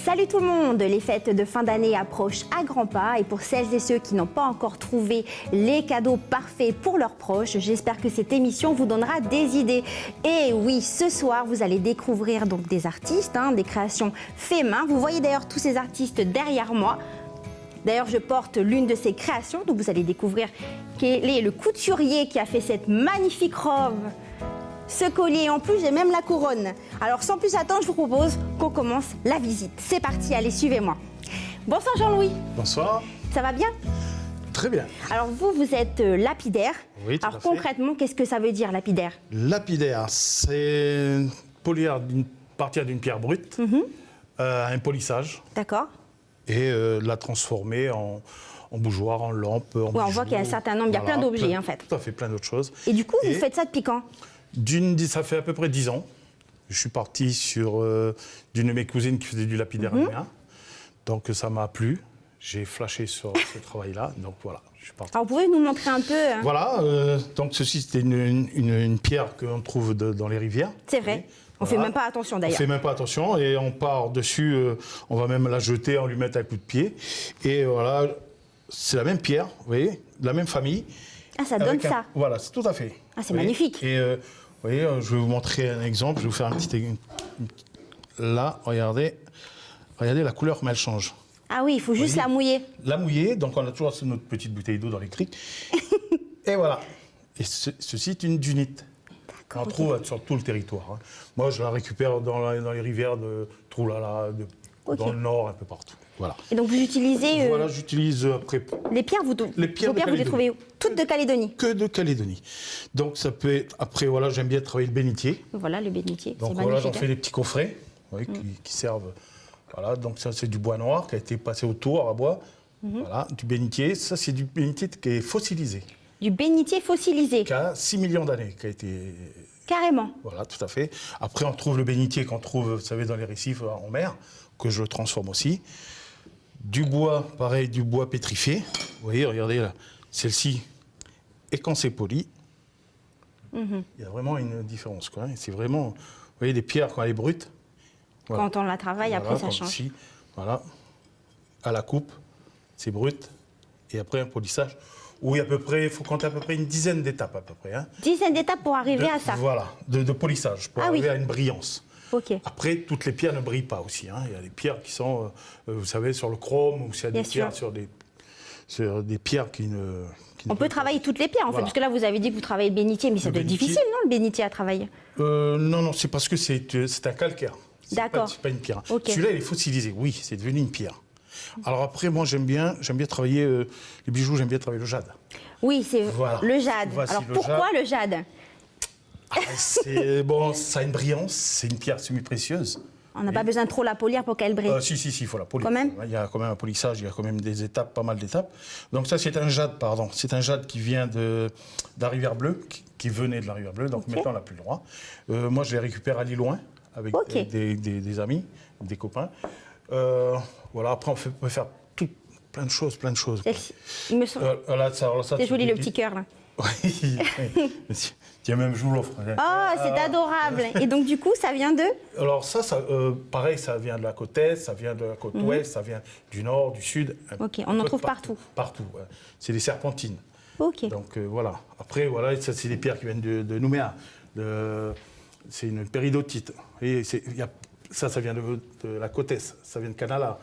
Salut tout le monde, les fêtes de fin d'année approchent à grands pas et pour celles et ceux qui n'ont pas encore trouvé les cadeaux parfaits pour leurs proches, j'espère que cette émission vous donnera des idées. Et oui, ce soir, vous allez découvrir donc des artistes, des créations fait main. Vous voyez d'ailleurs tous ces artistes derrière moi. D'ailleurs, je porte l'une de ces créations, donc vous allez découvrir quel est le couturier qui a fait cette magnifique robe. Ce collier, en plus, j'ai même la couronne. Alors, sans plus attendre, je vous propose qu'on commence la visite. C'est parti, allez, suivez-moi. Bonsoir Jean-Louis. Bonsoir. Ça va bien? Très bien. Alors, vous êtes lapidaire. Oui, tout à Alors, fait. concrètement, qu'est-ce que ça veut dire, lapidaire? Lapidaire, c'est polir partir d'une pierre brute, un polissage, D'accord. et la transformer en bougeoir, en lampe, en Ouais, on bijoux. voit qu'il y a un certain nombre, il y a plein d'objets, en fait. Tout à fait, plein d'autres choses. Et du coup, vous Et faites ça depuis quand? Ça fait à peu près 10 ans. Je suis parti sur d'une de mes cousines qui faisait du lapidaire à main. Donc ça m'a plu. J'ai flashé sur ce travail-là. Donc voilà, je suis parti. Alors, vous pouvez nous montrer un peu Voilà, donc ceci c'était une pierre qu'on trouve dans les rivières. C'est vrai. On ne fait même pas attention On d'ailleurs. fait même pas attention et on part dessus, on va même la jeter, on lui met un coup de pied. Et voilà, c'est la même pierre, vous voyez, de la même famille. Ah, ça donne Avec ça. Voilà, c'est tout à fait. Ah, c'est Vous voyez. magnifique. Et vous voyez, je vais vous montrer un exemple, je vais vous faire un petit... Là, regardez la couleur comme elle change. Ah oui, il faut juste voyez. la mouiller. La mouiller, donc on a toujours notre petite bouteille d'eau dans les criques. Et voilà. Et ceci est une dunite. On trouve sur tout le territoire. Hein. Moi, je la récupère dans les rivières de Troulala, dans le nord, un peu partout. Voilà. Et donc, vous utilisez Voilà, j'utilise après les pierres, les pierres vos pierres, vous les trouvez où? Toutes de Calédonie. que de Calédonie. Donc ça peut être, après, voilà, j'aime bien travailler le bénitier. Voilà le bénitier, c'est Donc voilà, j'en magnifique. fais des petits coffrets qui servent. Voilà, donc ça c'est du bois noir qui a été passé autour à bois. Voilà, du bénitier. Ça c'est du bénitier qui est fossilisé, Du bénitier fossilisé, qui a 6 millions d'années, qui a été. carrément. Voilà, tout à fait. Après, on trouve le bénitier qu'on trouve, vous savez, dans les récifs en mer, que je transforme aussi. Du bois, pareil, du bois pétrifié. Vous voyez, regardez là, celle-ci, et quand c'est poli, il y a vraiment une différence, quoi. C'est vraiment, vous voyez, des pierres quand elle est brute. Voilà. Quand on la travaille, Voilà, après ça comme change. ici, voilà, à la coupe, c'est brut, et après un polissage. Où il faut compter à peu près une dizaine d'étapes à peu près. Hein. Dizaine d'étapes pour arriver à ça. Voilà, de polissage, pour Ah arriver oui. à une brillance. Ok. Après, toutes les pierres ne brillent pas aussi. Hein. Il y a des pierres qui sont, vous savez, sur le chrome, ou s'il y a des Bien sûr. pierres sur des pierres qui ne... On peut travailler toutes les pierres en fait, Voilà. parce que là vous avez dit que vous travaillez le bénitier, mais ça doit être bénitier. difficile, non, le bénitier à travailler? Non, c'est parce que c'est un calcaire. D'accord. C'est pas une pierre. Ok. Celui-là, il est fossilisé. Oui, c'est devenu une pierre. Alors après, moi, j'aime bien travailler les bijoux, j'aime bien travailler le jade. Oui, c'est Voilà. le jade. Voici Alors le pourquoi jade. le jade? Bon, ça a une brillance, c'est une pierre semi-précieuse. On n'a pas besoin de trop la polir pour qu'elle brille. Si, il faut la polir. Quand même. Il y a quand même un polissage, il y a quand même des étapes, pas mal d'étapes. Donc ça, c'est un jade, pardon. C'est un jade qui vient de la rivière Bleue, qui venait de la rivière Bleue, donc Ok. maintenant on n'a plus le droit. Moi, je les récupère à Lilloin, avec Ok. des amis, des copains. Voilà, après, on peut faire plein de choses. Celle-ci. Il me semble. C'est joli le petit cœur là. Oui, tiens, même je vous l'offre. Oh, c'est adorable. Et donc du coup, ça vient de? Alors ça pareil, ça vient de la côte est, ça vient de la côte ouest, ça vient du nord, du sud. Ok, un on en peu trouve de partout. Partout, ouais. C'est des serpentines. Ok. Donc voilà. Après, voilà, ça c'est des pierres qui viennent de Nouméa. C'est une péridotite. Et ça vient de la côte est, ça vient de Canala,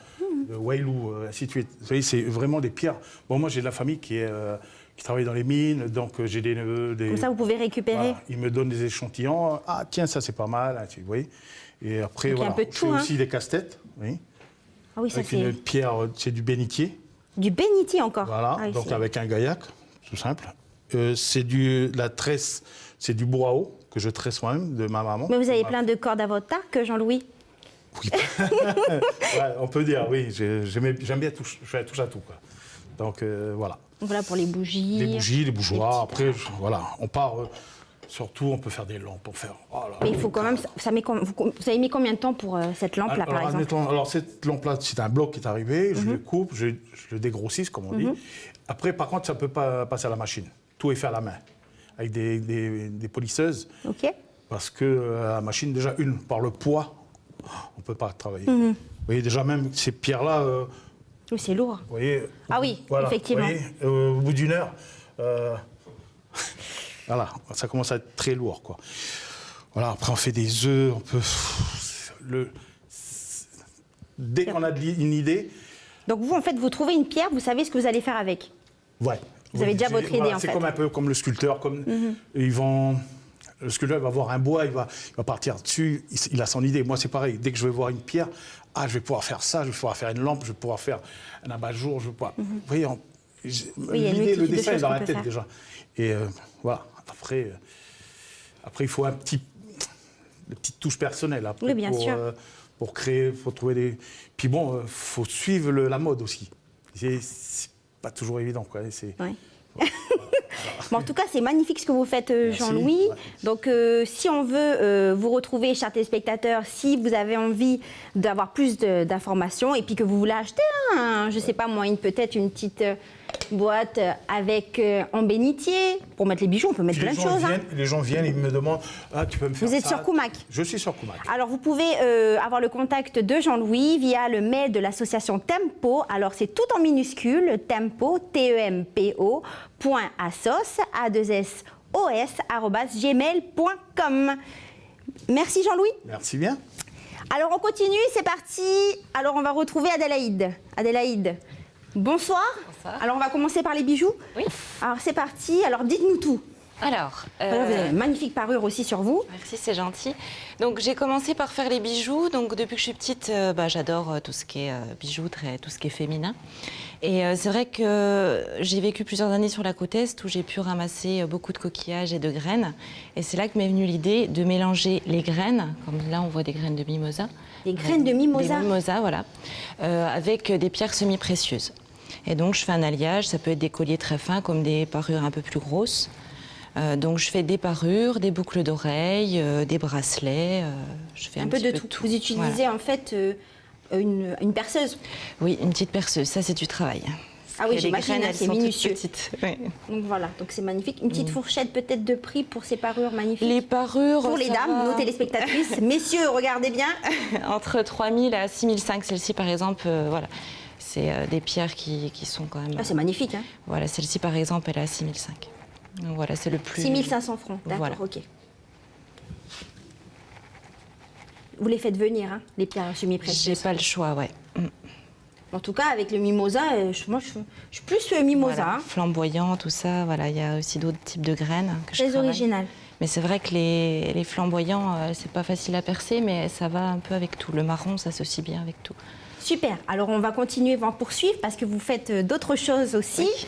de Wailou, ainsi de suite. Vous voyez, c'est vraiment des pierres. Bon, moi j'ai de la famille qui travaille dans les mines, donc j'ai des neveux. Comme ça, vous pouvez récupérer. Voilà, ils me donnent des échantillons. Ah, tiens, ça c'est pas mal, hein, vous voyez. Et après, Donc, il y a voilà. un peu de Je fais tout, aussi des casse-têtes, oui. Ah oui, ça Avec c'est une pierre, c'est du bénitier. du bénitier encore. Voilà, Ah oui, donc c'est- avec un gaillac, tout simple. C'est la tresse, c'est du bois que je tresse moi-même, de ma maman. Mais vous avez plein de cordes à votre arc, Jean-Louis. Oui. Ouais, on peut dire, oui. J'aime bien toucher à tout, quoi. Donc voilà. Donc voilà pour les bougies. Les bougies, les bougeoirs. petits- Après, voilà, on part. Surtout, on peut faire des lampes. Mais il faut quand même. Vous avez mis combien de temps pour cette lampe-là, par exemple? Admettons, alors cette lampe-là, c'est un bloc qui est arrivé, je le coupe, je le dégrossisse, comme on dit. Après, par contre, ça ne peut pas passer à la machine. Tout est fait à la main, avec des polisseuses. Ok. Parce que la machine, déjà, par le poids, on ne peut pas travailler. voyez, déjà même ces pierres-là, Oui, c'est lourd. vous voyez. Ah oui, voilà, effectivement. vous voyez, au bout d'une heure, voilà, ça commence à être très lourd, quoi. Voilà, après on fait des œufs, on peut... Dès qu'on a une idée... Donc vous, en fait, vous trouvez une pierre, vous savez ce que vous allez faire avec. Ouais. Vous avez déjà votre idée, en fait. C'est comme un peu comme le sculpteur. Le sculpteur va voir un bois, il va partir dessus, il a son idée. Moi, c'est pareil. Dès que je vais voir une pierre, je vais pouvoir faire ça, je vais pouvoir faire une lampe, je vais pouvoir faire un abat-jour, je vais pouvoir... Vous voyez, l'idée, le dessin est dans la tête déjà. Et voilà. Après, il faut des petites touches personnelles après, oui, bien sûr. Pour créer, pour trouver des... Puis bon, il faut suivre la mode aussi. C'est pas toujours évident, quoi. Oui. Bon, en tout cas, c'est magnifique ce que vous faites, Jean-Louis. Ouais. Donc, si on veut vous retrouver, chers téléspectateurs, si vous avez envie d'avoir plus d'informations et puis que vous voulez acheter, je ne sais pas moi, peut-être une petite boîte avec en bénitier pour mettre les bijoux, on peut mettre plein de choses. Les gens viennent, ils me demandent tu peux me faire ça. Vous êtes sur Koumac? Je suis sur Koumac. Alors, vous pouvez avoir le contact de Jean-Louis via le mail de l'association Tempo. Alors, c'est tout en minuscule, Tempo, Tempo, .asos@gmail.com. Merci Jean-Louis. Merci bien. Alors, on continue, c'est parti. Alors, on va retrouver Adélaïde. Adélaïde, bonsoir. Bonsoir. Alors, on va commencer par les bijoux. Oui. Alors, c'est parti. Alors, dites-nous tout. Alors, Voilà, vous avez une magnifique parure aussi sur vous. merci, c'est gentil. Donc, j'ai commencé par faire les bijoux. Donc, depuis que je suis petite, j'adore tout ce qui est bijoux, tout ce qui est féminin. Et c'est vrai que j'ai vécu plusieurs années sur la côte Est où j'ai pu ramasser beaucoup de coquillages et de graines. Et c'est là que m'est venue l'idée de mélanger les graines, comme là on voit des graines de mimosa. Des graines de mimosa. Des mimosas, voilà, avec des pierres semi-précieuses. Et donc, je fais un alliage. Ça peut être des colliers très fins comme des parures un peu plus grosses. Donc je fais des parures, des boucles d'oreilles, des bracelets, je fais un peu petit de peu tout. de tout. Vous utilisez en fait une perceuse. Oui, une petite perceuse, ça c'est du travail. Ah oui, Et les j'imagine, graines, hein, elles c'est sont toutes minutieux. petites. Oui. Donc voilà, donc c'est magnifique. Une petite fourchette peut-être de prix pour ces parures magnifiques. Les parures, pour les ça dames, va nos téléspectatrices. Messieurs, regardez bien. entre 3 000 à 6 500, celle-ci par exemple, voilà. C'est des pierres qui sont quand même... Ah, c'est magnifique, hein. Voilà, celle-ci par exemple, elle est à 6 500. Donc voilà, c'est le plus... 6 500 francs, d'accord, Voilà. ok. Vous les faites venir, hein, les pierres J'ai semi-précieuses. pas le choix, ouais. En tout cas, avec le mimosa, moi je suis plus mimosa. Voilà, Hein. flamboyant, tout ça. Voilà, il y a aussi d'autres types de graines que je Très travaille. original. Mais c'est vrai que les flamboyants, c'est pas facile à percer, mais ça va un peu avec tout. Le marron s'associe bien avec tout. Super. Alors on va continuer, on va poursuivre parce que vous faites d'autres choses aussi. Oui.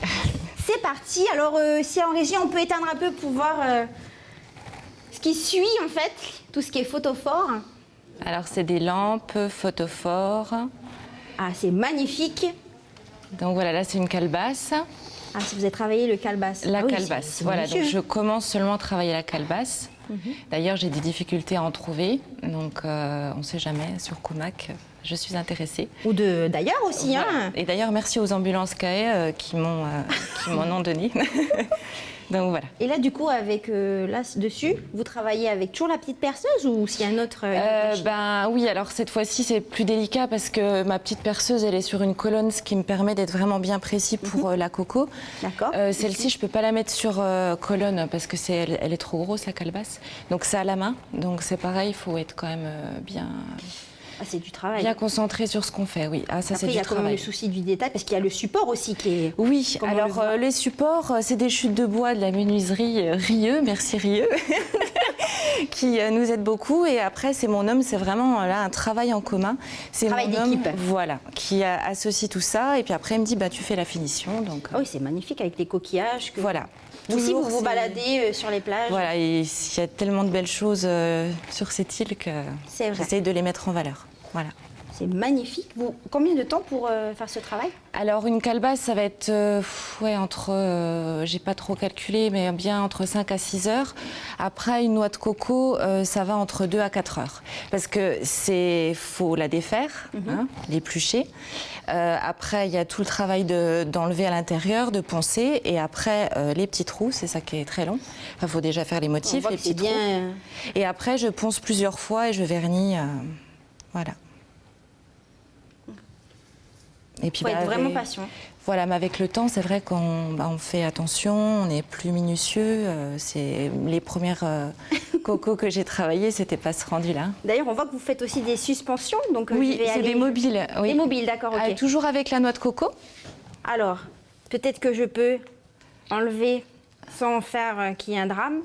C'est parti. Alors si en régie on peut éteindre un peu pour voir ce qui suit en fait, tout ce qui est photophore. Alors c'est des lampes photophores. Ah, c'est magnifique. Donc voilà, là c'est une calebasse. Ah, si vous avez travaillé le calebasse. La Ah oui, calebasse, c'est voilà. Donc minutieux. je commence seulement à travailler la calebasse. D'ailleurs, j'ai des difficultés à en trouver. Donc on ne sait jamais, sur Koumac, je suis intéressée. Ou d'ailleurs aussi, Voilà. hein. Et d'ailleurs, merci aux ambulances CAE qui m'en ont donné. Donc voilà. Et là, du coup, avec là dessus, vous travaillez avec toujours la petite perceuse ou s'il y a un autre machine Ben oui, alors cette fois-ci c'est plus délicat parce que ma petite perceuse elle est sur une colonne, ce qui me permet d'être vraiment bien précis pour la coco. D'accord. Celle-ci je peux pas la mettre sur colonne parce que elle est trop grosse la calebasse. Donc c'est à la main, donc c'est pareil, il faut être quand même bien Ah, c'est du travail. concentré sur ce qu'on fait. Oui, ah ça Après, c'est il du y a quand même travail. le souci du détail parce qu'il y a le support aussi qui est. Oui, Comme on le alors voit. les supports, c'est des chutes de bois de la menuiserie Rieux, merci Rieux, qui nous aide beaucoup. Et après, c'est mon homme, c'est vraiment là un travail en commun. C'est Travail mon homme, d'équipe. voilà, qui associe tout ça. Et puis après, il me dit, bah, tu fais la finition. Donc Ah oui, c'est magnifique avec les coquillages. voilà. Aussi, vous Toujours, vous c'est- baladez sur les plages. Voilà, et il y a tellement de belles choses sur cette île que C'est vrai. j'essaye de les mettre en valeur. Voilà. C'est magnifique. Combien de temps pour faire ce travail? Alors une calebasse, ça va être entre, j'ai pas trop calculé, mais bien entre 5 à 6 heures. Après une noix de coco, ça va entre 2 à 4 heures. Parce que faut la défaire, hein, l'éplucher. Après, il y a tout le travail d'enlever à l'intérieur, de poncer. Et après, les petits trous, c'est ça qui est très long. Enfin, faut déjà faire les On motifs, voit les que c'est petits trous. bien. Et après, je ponce plusieurs fois et je vernis. Voilà. Et puis, Faut être vraiment avec- patient. Voilà, mais avec le temps, c'est vrai qu'on on fait attention, on est plus minutieux. C'est les premières cocos que j'ai travaillées, c'était pas ce rendu-là. D'ailleurs, on voit que vous faites aussi des suspensions. Donc, je Oui, vais c'est aller- des mobiles. Oui. Des mobiles, d'accord, ok. Toujours avec la noix de coco. Alors, peut-être que je peux enlever sans faire qu'il y ait un drame.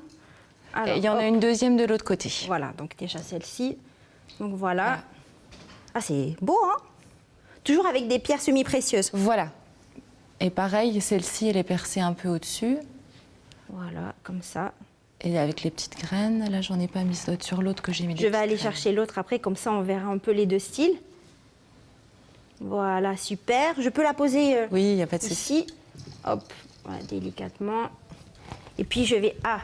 Alors, Il y en a hop. une deuxième de l'autre côté. Voilà, donc déjà celle-ci. Donc voilà. Ah, c'est beau, hein? Toujours avec des pierres semi-précieuses. Voilà. Et pareil, celle-ci, elle est percée un peu au-dessus. Voilà, comme ça. Et avec les petites graines, là, j'en ai pas mis d'autres sur l'autre que j'ai mis. des Je vais petites aller graines. chercher l'autre après, comme ça on verra un peu les deux styles. Voilà, super. Je peux la poser Oui, il n'y a pas de souci. ici. Hop, voilà, délicatement. Et puis je vais... Ah,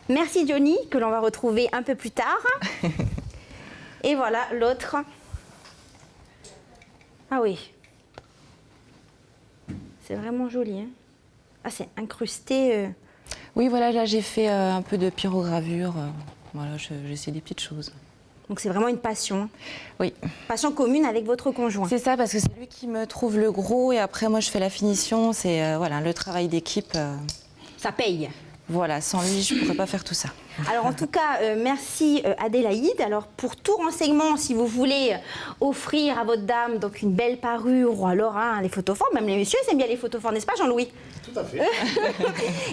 merci Johnny, que l'on va retrouver un peu plus tard. Et voilà, l'autre. Ah oui. C'est vraiment joli, hein. Ah, c'est incrusté. Oui, voilà, là, j'ai fait un peu de pyrogravure. Voilà, j'essaie des petites choses. Donc c'est vraiment une passion. Oui, Passion commune avec votre conjoint. c'est ça, parce que c'est lui qui me trouve le gros et après, moi, je fais la finition. C'est voilà, le travail d'équipe. Ça paye. Voilà, sans lui, je ne pourrais pas faire tout ça. Alors en tout cas, merci Adélaïde. Alors pour tout renseignement, si vous voulez offrir à votre dame donc une belle parure ou alors les photophores, même les messieurs ils aiment bien les photophores, n'est-ce pas Jean-Louis? Tout à fait.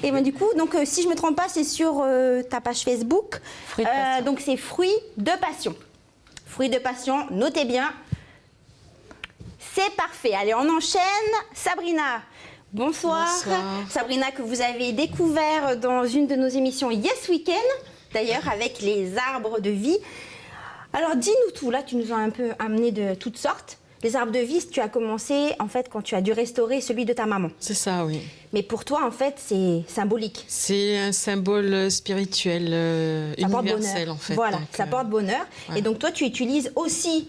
Et ben du coup, donc si je me trompe pas, c'est sur ta page Facebook. Fruits de passion. Donc c'est Fruits de passion. Fruits de passion, notez bien. C'est parfait. Allez, on enchaîne. Sabrina. Bonsoir. Bonsoir. Sabrina, que vous avez découvert dans une de nos émissions Yes Weekend, d'ailleurs avec les arbres de vie. Alors dis-nous tout, là tu nous as un peu amené de toutes sortes. Les arbres de vie, tu as commencé en fait quand tu as dû restaurer celui de ta maman. C'est ça, oui. Mais pour toi en fait c'est symbolique. C'est un symbole spirituel Ça porte universel bonheur. en fait. Voilà, Donc, ça porte bonheur. ouais. Et donc toi tu utilises aussi,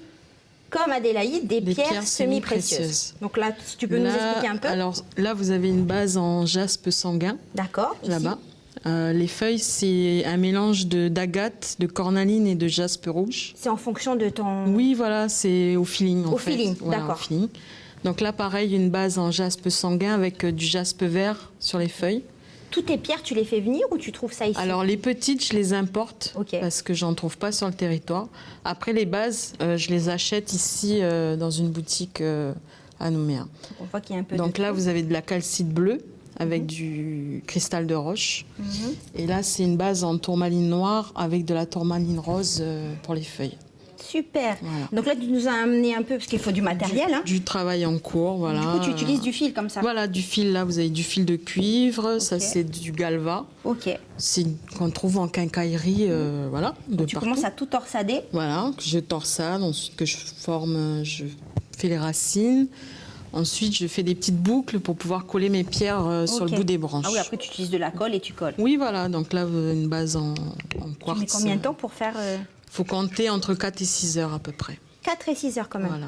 comme Adélaïde, des pierres semi-précieuses. semi-précieuses. Donc là, si tu peux nous expliquer un peu. Alors là, vous avez une base en jaspe sanguin, D'accord. ici. là-bas. Les feuilles, c'est un mélange d'agate, de cornaline et de jaspe rouge. C'est en fonction de ton... Oui, voilà, c'est au feeling en Au fait. feeling, Voilà, d'accord. au feeling. Donc là, pareil, une base en jaspe sanguin avec du jaspe vert sur les feuilles. Toutes tes pierres, tu les fais venir ou tu trouves ça ici? Alors les petites, je les importe Ok. parce que j'en trouve pas sur le territoire. Après les bases, je les achète ici dans une boutique à Nouméa. On voit qu'il y a un peu Donc de là, tout. vous avez de la calcite bleue avec du cristal de roche. Et là, c'est une base en tourmaline noire avec de la tourmaline rose pour les feuilles. Super. Voilà. Donc là, tu nous as amené un peu, parce qu'il faut du matériel. hein. Du travail en cours, voilà. Du coup, tu utilises du fil comme ça. Voilà, du fil, là, vous avez du fil de cuivre, ça Ok. c'est du galva. Ok. C'est qu'on trouve en quincaillerie, voilà, de Tu partout. commences à tout torsader. Voilà, que je torsade, ensuite que je forme, je fais les racines. Ensuite, je fais des petites boucles pour pouvoir coller mes pierres sur Ok. le bout des branches. Ah oui, après, tu utilises de la colle et tu colles. Oui, voilà, donc là, une base en Tu quartz. mets combien de temps pour faire Faut compter entre 4 et 6 heures à peu près. 4 et 6 heures quand même. Voilà.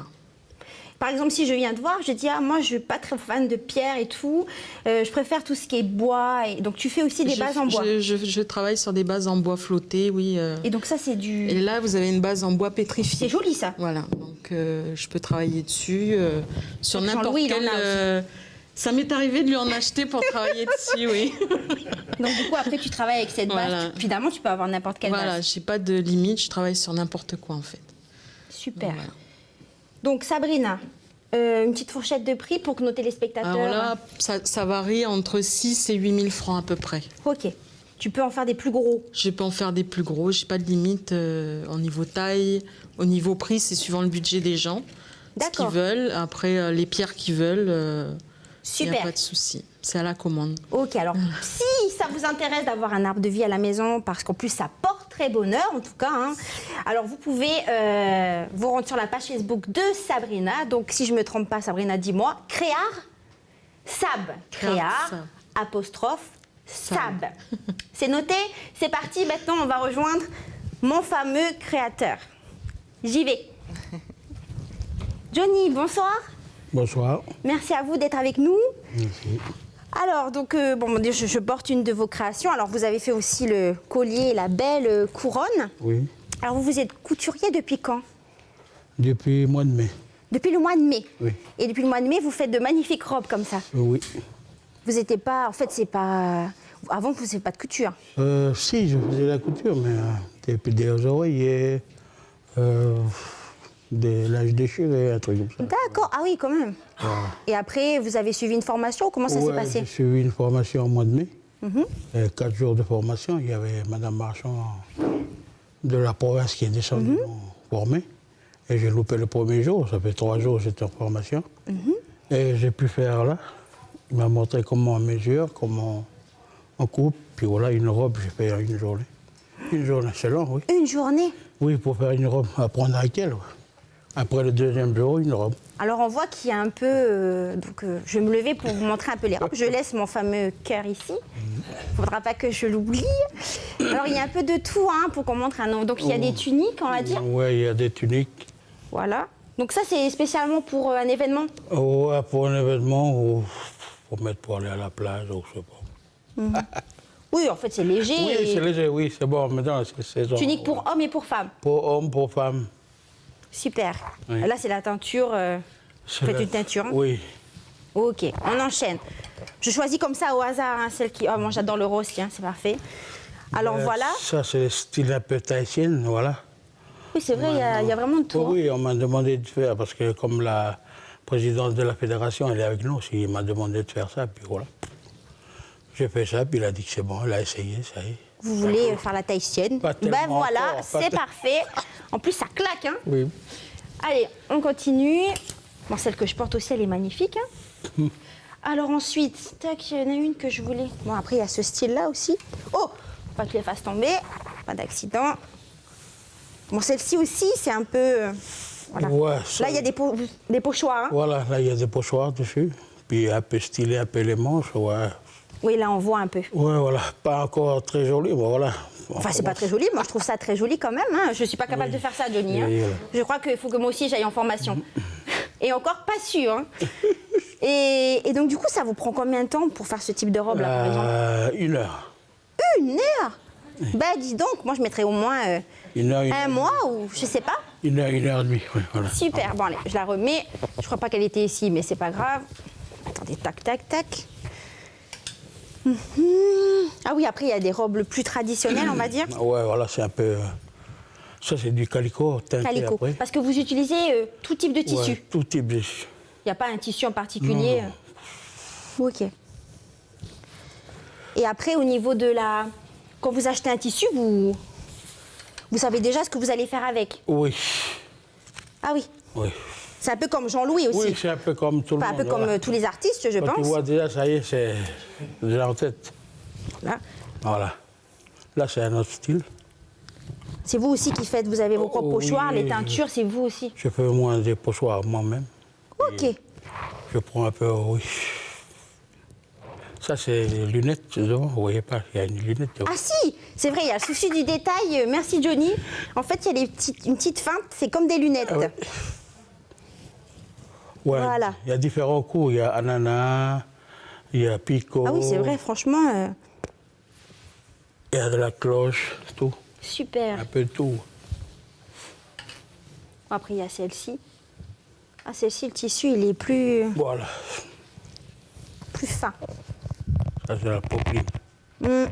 Par exemple, si je viens te voir, je dis, ah, moi, je suis pas très fan de pierre et tout. Je préfère tout ce qui est bois. Et... Donc, tu fais aussi des bases en bois. Je travaille sur des bases en bois flotté, oui. Et donc, ça, c'est du... Et là, vous avez une base en bois C'est pétrifié. joli, ça. Voilà, donc je peux travailler dessus sur Donc, n'importe Jean-Louis, il en quel. a Ça m'est arrivé de lui en acheter pour travailler dessus, oui. Donc, du coup, après, tu travailles avec cette base. Voilà. Finalement, tu peux avoir n'importe quelle Voilà, base. j'ai pas de limite, je travaille sur n'importe quoi en fait. Super. Voilà. Donc, Sabrina, une petite fourchette de prix pour que nos téléspectateurs... Alors là, ça varie entre 6 et 8 000 francs à peu près. Ok. Tu peux en faire des plus gros. Je peux en faire des plus gros, j'ai pas de limite au niveau taille, au niveau prix, c'est suivant le budget des gens. Ce qu'ils D'accord. veulent, après les pierres qu'ils veulent, il n'y a Super. pas de souci. C'est à la commande. Ok, alors si ça vous intéresse d'avoir un arbre de vie à la maison, parce qu'en plus ça porte très bonheur en tout cas, hein, alors vous pouvez vous rendre sur la page Facebook de Sabrina. Donc si je ne me trompe pas, Sabrina, dis-moi, Créar Sab. Créar, Sab. apostrophe, Sab. C'est noté, c'est parti, maintenant on va rejoindre mon fameux créateur. J'y vais. Johnny, bonsoir. Bonsoir. Merci à vous d'être avec nous. Merci. Alors, donc, bon, je porte une de vos créations. Alors, vous avez fait aussi le collier et la belle couronne. Oui. Alors, vous êtes couturier depuis quand? Depuis le mois de mai. Depuis le mois de mai. Oui. Et depuis le mois de mai, vous faites de magnifiques robes comme ça. Oui. Vous n'étiez pas... En fait, c'est pas... Avant, vous ne faisiez pas de couture. Si, je faisais la couture, mais des oreillers, des linges déchirés, un truc comme ça. D'accord. Ah oui, quand même. Et après, vous avez suivi une formation. Comment ça s'est Ouais, passé? j'ai suivi une formation au mois de mai. 4 jours de formation. Il y avait Madame Marchand de la province qui est descendue nous former. Et j'ai loupé le premier jour. Ça fait 3 jours que j'étais en formation. Et j'ai pu faire là. Il m'a montré comment on mesure, comment on coupe. Puis voilà, une robe, j'ai fait une journée. Une journée, c'est long, oui. Une journée? Oui, pour faire une robe, apprendre avec elle. Ouais. Après le deuxième jour, une robe. Alors, on voit qu'il y a un peu... je vais me lever pour vous montrer un peu les robes. Je laisse mon fameux cœur ici. Il ne faudra pas que je l'oublie. Alors, il y a un peu de tout hein, pour qu'on montre un nom. Donc, il y a des tuniques, on va dire. Oui, il y a des tuniques. Voilà. Donc, ça, c'est spécialement pour un événement? Ouais, pour un événement ou pour mettre pour aller à la plage, ou je sais pas. Oui, en fait, c'est léger. Oui, et c'est léger, oui, c'est bon. Maintenant, c'est saison. Tunique pour hommes et pour femmes. Pour hommes, pour femmes. Super. Oui. Là, c'est la teinture. C'est Faites la- une teinture. Oui. Ok, on enchaîne. Je choisis comme ça au hasard hein, celle qui... Oh, moi, j'adore le rose, tiens, c'est parfait. Alors, voilà. Ça, c'est le style un peu tahitienne, voilà. Oui, c'est vrai, il y a vraiment de tout. Oh, hein. oui, on m'a demandé de faire, parce que comme la présidente de la fédération, elle est avec nous, il m'a demandé de faire ça, puis voilà. J'ai fait ça, puis il a dit que c'est bon, il a essayé, ça y est. Vous voulez faire la tahitienne? Pas Ben tellement voilà, encore, pas c'est te- parfait. En plus, ça claque. Hein. Oui. Allez, on continue. Bon, celle que je porte aussi, elle est magnifique. Hein. Alors ensuite, tac, il y en a une que je voulais. Bon, après, il y a ce style-là aussi. Oh, pas que les fasse tomber, pas d'accident. Bon, celle-ci aussi, c'est un peu... voilà. Ouais, ça- Là, il y a des pochoirs. Hein. Voilà, là, il y a des pochoirs dessus, puis un peu stylé, un peu les manches, ouais. Oui, là, on voit un peu. Ouais, voilà, pas encore très joli, mais voilà. Enfin, c'est pas très joli. Moi, je trouve ça très joli quand même. Hein. Je suis pas capable de faire ça, Johnny. Hein. Oui, voilà. Je crois qu'il faut que moi aussi, j'aille en formation. Et encore pas sûr. Hein. Et donc, du coup, ça vous prend combien de temps pour faire ce type de robe-là, par exemple? 1 heure. 1 heure? Bah, dis donc, moi, je mettrais au moins 1 heure, un mois ou je sais pas. 1 heure, 1 heure et demie, oui, voilà. Super. Bon, allez, je la remets. Je crois pas qu'elle était ici, mais c'est pas grave. Attendez, tac, tac, tac. Ah oui, après, il y a des robes plus traditionnelles, on va dire. Ouais, voilà, c'est un peu... ça, c'est du calicot teinté Calico. après. Parce que vous utilisez tout type de tissu. Ouais, tout type de... Il n'y a pas un tissu en particulier. Ok. Et après, au niveau de la... Quand vous achetez un tissu, vous savez déjà ce que vous allez faire avec. Oui, Ah oui. oui. C'est un peu comme Jean-Louis aussi. Oui, c'est un peu comme tout le Enfin, un monde. peu comme voilà. tous les artistes, je Quand pense. tu vois déjà, ça y est, c'est déjà en tête. Là. Voilà. Là, c'est un autre style. C'est vous aussi qui faites, vous avez vos propres Oh, pochoirs, oui. les teintures, c'est vous aussi. Je fais moins des pochoirs moi-même. Ok. Je prends un peu, oui. Ça, c'est les lunettes devant. Vous voyez pas, il y a une lunette devant. Ah si, c'est vrai, il y a le souci du détail. Merci Johnny. En fait, il y a une petite feinte, c'est comme des lunettes. Ah ouais. Ouais, Voilà. il y a différents coups. Il y a ananas, il y a picot. Ah oui, c'est vrai, franchement, Il y a de la cloche, tout. super. Un peu de tout. Après, il y a celle-ci. Ah, celle-ci, le tissu, il est plus Voilà. fin. Ça, c'est la popeline. Mm.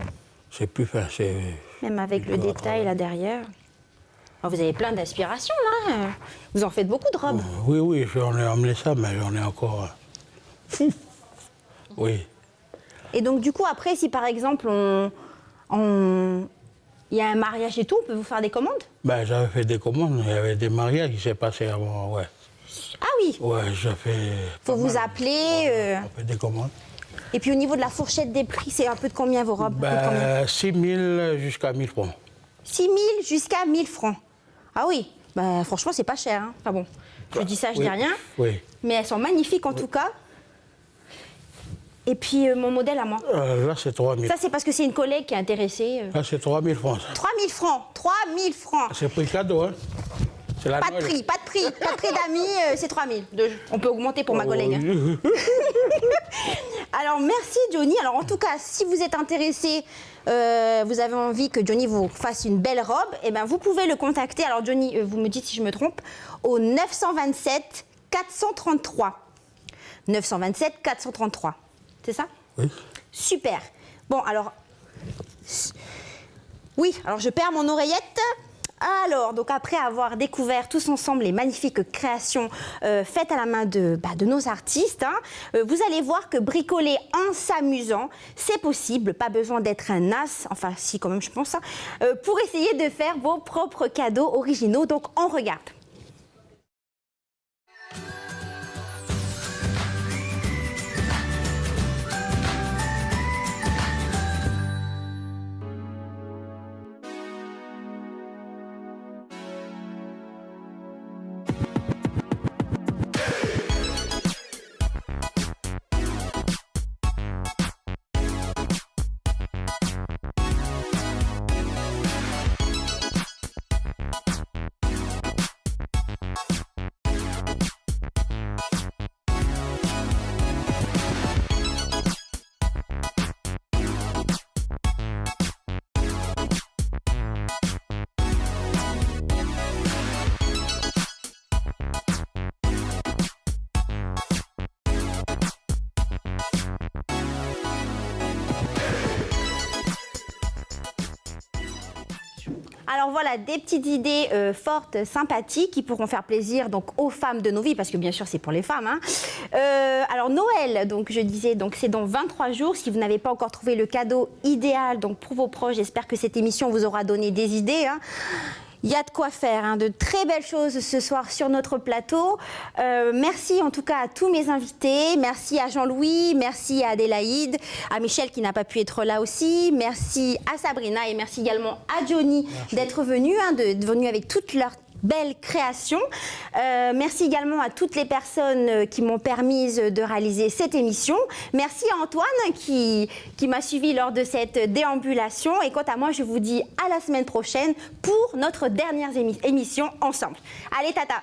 C'est plus fin, c'est... Même avec le détail là derrière. Oh, vous avez plein d'inspiration là. Vous en faites beaucoup de robes. Oui, oui, j'en ai emmené ça, mais j'en ai encore... Oui. Et donc, du coup, après, si par exemple, il y a un mariage et tout, on peut vous faire des commandes? Ben, j'avais fait des commandes, il y avait des mariages qui s'est passé avant, ouais. Ah oui, Ouais, j'ai fait... faut pas vous mal. appeler. On fait des commandes. Et puis au niveau de la fourchette des prix, c'est un peu de combien vos robes? Un peu de combien? Ben, 6 000 jusqu'à 1 000 francs. 6 000 jusqu'à 1 000 francs. Ah oui, bah, franchement, c'est pas cher. Hein. Enfin bon, je dis ça, je Oui, dis rien. Oui. Mais elles sont magnifiques en tout cas. Et puis mon modèle à moi. Là, c'est 3 000. Ça, c'est parce que c'est une collègue qui est intéressée. Là, c'est 3 000 francs. ça. 3 000 francs, 3 000 francs. C'est prix cadeau, hein. C'est la Pas de Noël. prix, pas de prix. Pas de prix d'amis, c'est 3 000. On peut augmenter pour ma collègue. hein. Alors, merci Johnny. Alors, en tout cas, si vous êtes intéressé, vous avez envie que Johnny vous fasse une belle robe, eh ben, vous pouvez le contacter. Alors, Johnny, vous me dites si je me trompe, au 927 433. 927 433. C'est ça? Oui. Super. Bon, alors... Oui, alors je perds mon oreillette. Alors, donc après avoir découvert tous ensemble les magnifiques créations faites à la main de nos artistes, vous allez voir que bricoler en s'amusant, c'est possible, pas besoin d'être un as, enfin si quand même je pense, pour essayer de faire vos propres cadeaux originaux. Donc on regarde. Alors voilà, des petites idées fortes, sympathiques, qui pourront faire plaisir donc aux femmes de nos vies, parce que bien sûr c'est pour les femmes. Alors Noël, donc je disais, donc c'est dans 23 jours. Si vous n'avez pas encore trouvé le cadeau idéal donc pour vos proches, j'espère que cette émission vous aura donné des idées. Il y a de quoi faire, de très belles choses ce soir sur notre plateau. Merci en tout cas à tous mes invités. Merci à Jean-Louis, merci à Adélaïde, à Michel qui n'a pas pu être là aussi. Merci à Sabrina et merci également à Johnny d'être venu, venu avec toute leur belle création. Merci également à toutes les personnes qui m'ont permis de réaliser cette émission. Merci à Antoine qui m'a suivi lors de cette déambulation. Et quant à moi, je vous dis à la semaine prochaine pour notre dernière émission ensemble. Allez, tata!